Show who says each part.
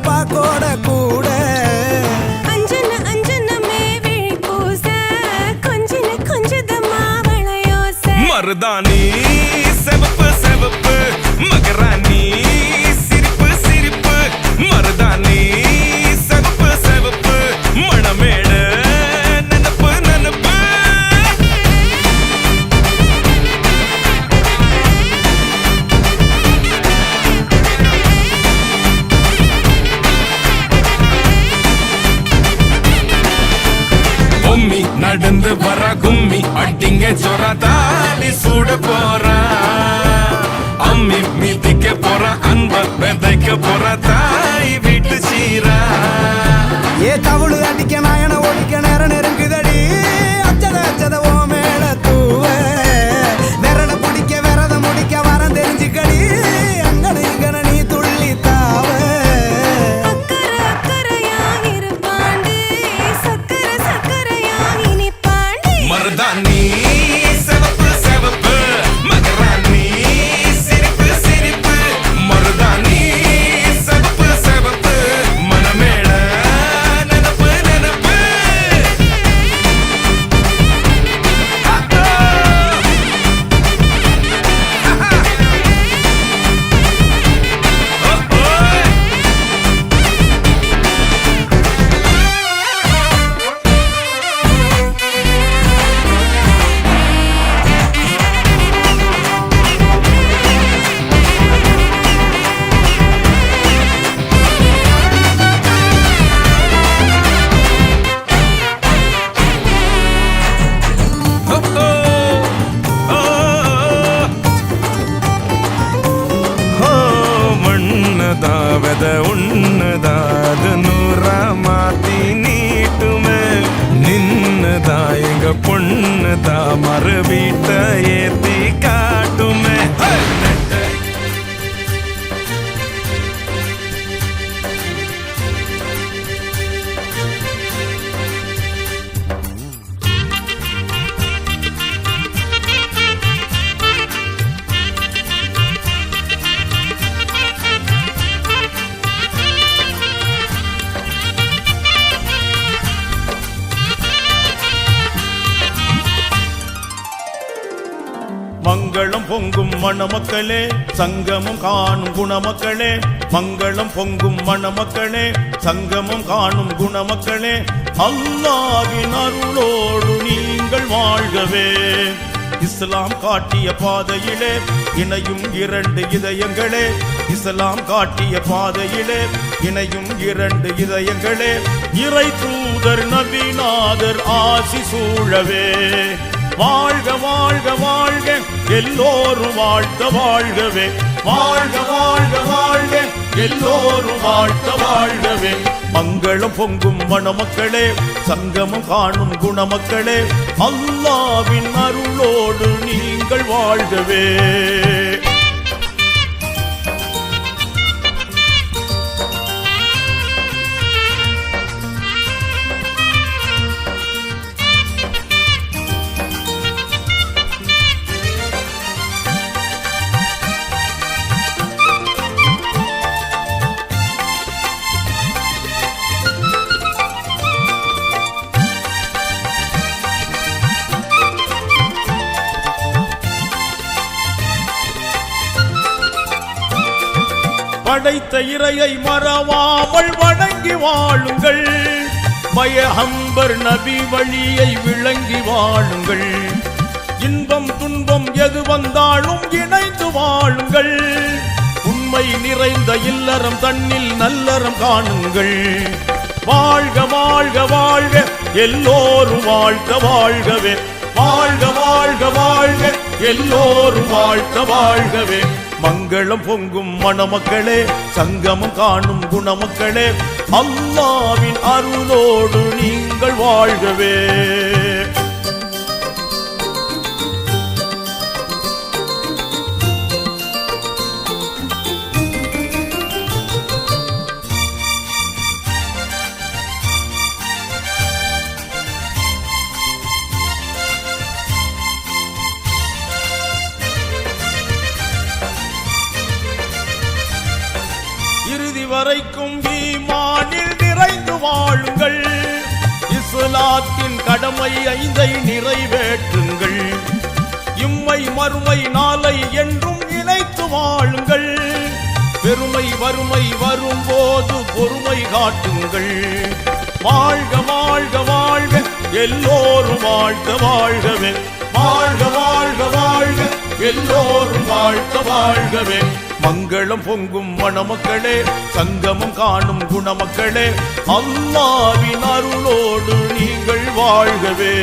Speaker 1: பாக்கோட கூட மருதாணி செவப்பு செவப்பு மகராணி சிரிப்பு சிரிப்பு மருதாணி செவப்பு செவப்பு மணமேடு நனப்பு நனப்பு பொம்மி நடந்து வர கும்மி அடிங்க ஜொரதாலி சூட போறா அம்மி மீதிக்க போற அன்ப விதைக்க போற தாய் வீட்டு சீரா ஏ தவுளு அடிக்க நாயன ஓடிக்க நேரம் நெருங்குதடி அச்சத அச்சத ஓ மேல தூவ விரட பிடிக்க விரத முடிக்க வரம் தெரிஞ்சுக்கடி அங்கன இங்கன நீ துள்ளி தாவ மருதாணி செவப்பு செவப்பு மகராணி சிரிப்பு சிரிப்பு மருதாணி செவப்பு செவப்பு மணமேள நனப்பு நனப்பு மண்ணதாவத உன்னதாது நூறா மாத்தி நீட்டுமே நின்னதா எங்க பொண்ணுதா மறு வீட்டை ஏத்தி காட்டுமே
Speaker 2: மங்களம் பொங்கும் மணமக்களே சங்கமும் காணும் குணமக்களே மங்களம் பொங்கும் மணமக்களே சங்கமும் காணும் குணமக்களே அல்லாஹ்வின் அருளோடு நீங்கள் வாழ்கவே இஸ்லாம் காட்டிய பாதையிலே இணையும் இரண்டு இதயங்களே இஸ்லாம் காட்டிய பாதையிலே இணையும் இரண்டு இதயங்களே இறை தூதர் நபிநாதர் ஆசி சூழவே வாழ்க வாழ்க வாழ்க எல்லோரும் வாழ்த்த வாழ்கவே வாழ்க வாழ்க வாழ்க எல்லோரும் வாழ்த்த வாழ்கவே மங்களம் பொங்கும் மணமக்களே சங்கமும் காணும் குணமக்களே அல்லாஹ்வின் அருளோடு நீங்கள் வாழ்கவே படைத்த இறையை மறவாமல் வணங்கி வாழுங்கள் பயஹம்பர் நபி வழியை விளங்கி வாழுங்கள் இன்பம் துன்பம் எது வந்தாலும் இணைந்து வாழுங்கள் உண்மை நிறைந்த இல்லறம் தன்னில் நல்லறம் காணுங்கள் வாழ்க வாழ்க வாழ்க எல்லோரும் வாழ்த்த வாழ்கவே வாழ்க வாழ்க வாழ்க எல்லோரும் வாழ்த்த வாழ்கவே மங்களம் பொங்கும் மணமக்களே சங்கமும் காணும் குணமக்களே அல்லாஹ்வின் அருளோடு நீங்கள் வாழ்கவே வரைக்கும் இஸ்லாத்தின் கடமை 5 நிறைவேற்றுங்கள். இம்மை மறுமை நாளை என்றும் இணைத்து வாழுங்கள். பெருமை வறுமை வரும்போது பொறுமை காட்டுங்கள். வாழ்க வாழ்க வாழ்க எல்லோரும் வாழ்க வாழ்கவே. வாழ்க வாழ்க வாழ்க எல்லோரும் வாழ்க வாழ்கவே. மங்களம் பொங்கும் மணமக்களே, சங்கமம் காணும் குணமக்களே, அல்லாஹ்வின் அருளோடு நீங்கள் வாழ்கவே.